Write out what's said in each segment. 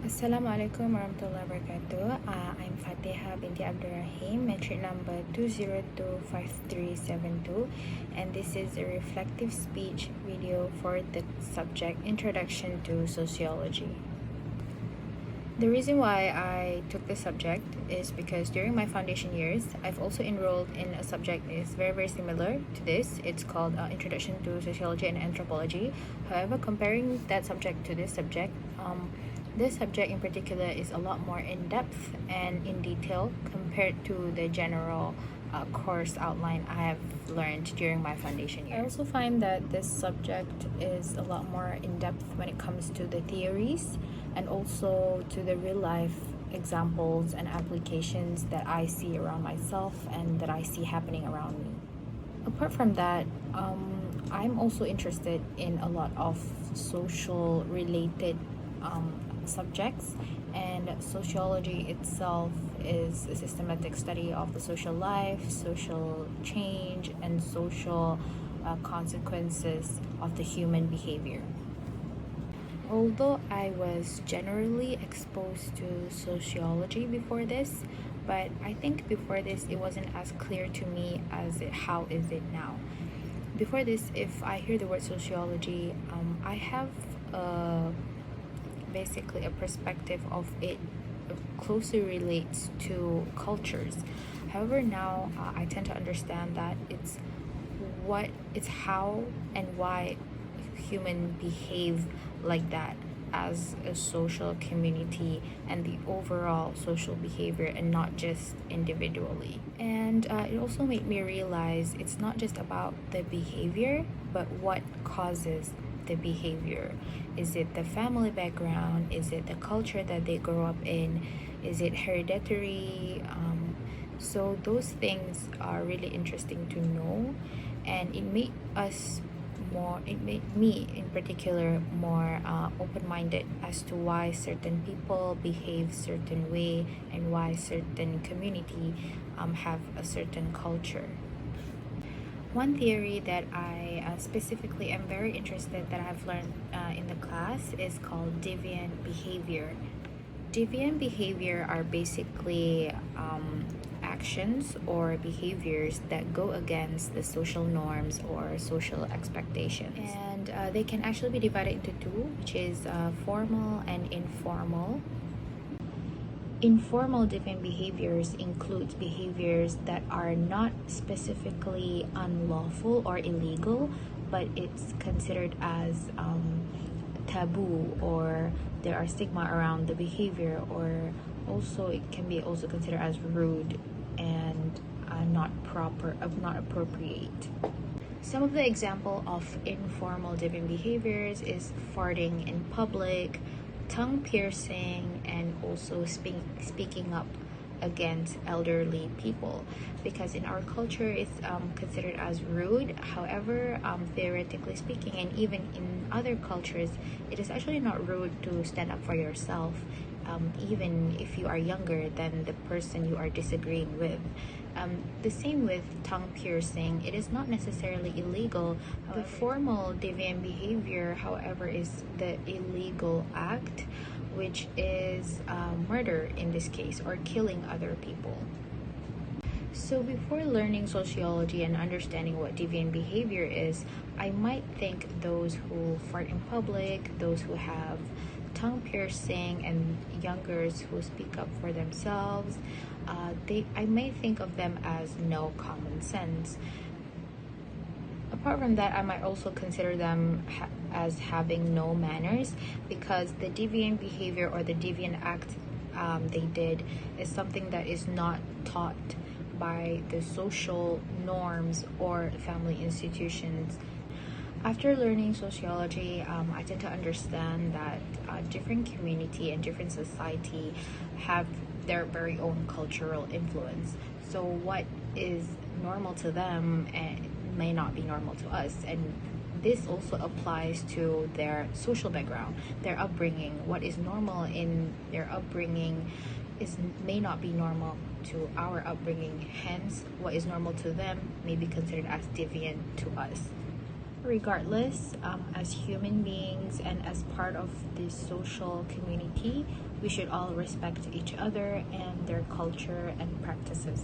Assalamualaikum warahmatullahi wabarakatuh. I'm Faatihah binti Abdurrahim, metric number 2025372, and this is a reflective speech video for the subject Introduction to Sociology. The reason why I took this subject is because during my foundation years, I've also enrolled in a subject that is very similar to this. It's called Introduction to Sociology and Anthropology. However, comparing that subject to this subject in particular is a lot more in-depth and in detail compared to the general course outline I have learned during my foundation year. I also find that this subject is a lot more in-depth when it comes to the theories and also to the real-life examples and applications that I see around myself and that I see happening around me. Apart from that, I'm also interested in a lot of social related subjects, and sociology itself is a systematic study of the social life, social change, and social consequences of the human behavior. Although I was generally exposed to sociology before this, but I think before this it wasn't as clear to me as how is it now. Before this, if I hear the word sociology, I have basically a perspective of it closely relates to cultures. However, now I tend to understand that it's how and why humans behave like that as a social community and the overall social behavior, and not just individually. And it also made me realize it's not just about the behavior, but what causes the behavior. Is it the family background? Is it the culture that they grow up in? Is it hereditary? So those things are really interesting to know, and it made me in particular more open-minded as to why certain people behave certain way and why certain community have a certain culture. One theory that I specifically am very interested that I've learned in the class is called deviant behavior. Deviant behavior are basically actions or behaviors that go against the social norms or social expectations. And they can actually be divided into two, which is formal and informal. Informal deviant behaviors includes behaviors that are not specifically unlawful or illegal, but it's considered as taboo, or there are stigma around the behavior, or also it can be also considered as rude and not appropriate. Some of the example of informal deviant behaviors is farting in public, tongue piercing, and also speaking up against elderly people, because in our culture it's considered as rude. However, theoretically speaking, and even in other cultures, it is actually not rude to stand up for yourself, even if you are younger than the person you are disagreeing with. The same with tongue piercing. It is not necessarily illegal. The formal deviant behavior, however, is the illegal act, which is murder in this case, or killing other people. So before learning sociology and understanding what deviant behavior is, I might think those who fart in public, those who have tongue piercing, and youngers who speak up for themselves, I may think of them as no common sense. Apart from that, I might also consider them as having no manners, because the deviant behavior or the deviant act they did is something that is not taught by the social norms or family institutions. After learning sociology, I tend to understand that different community and different society have their very own cultural influence. So what is normal to them may not be normal to us, and this also applies to their social background, their upbringing. What is normal in their upbringing may not be normal to our upbringing. Hence, what is normal to them may be considered as deviant to us. regardless, as human beings and as part of this social community, we should all respect each other and their culture and practices.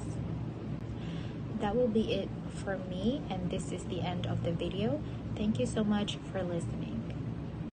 That will be it for me, and this is the end of the video. Thank you so much for listening.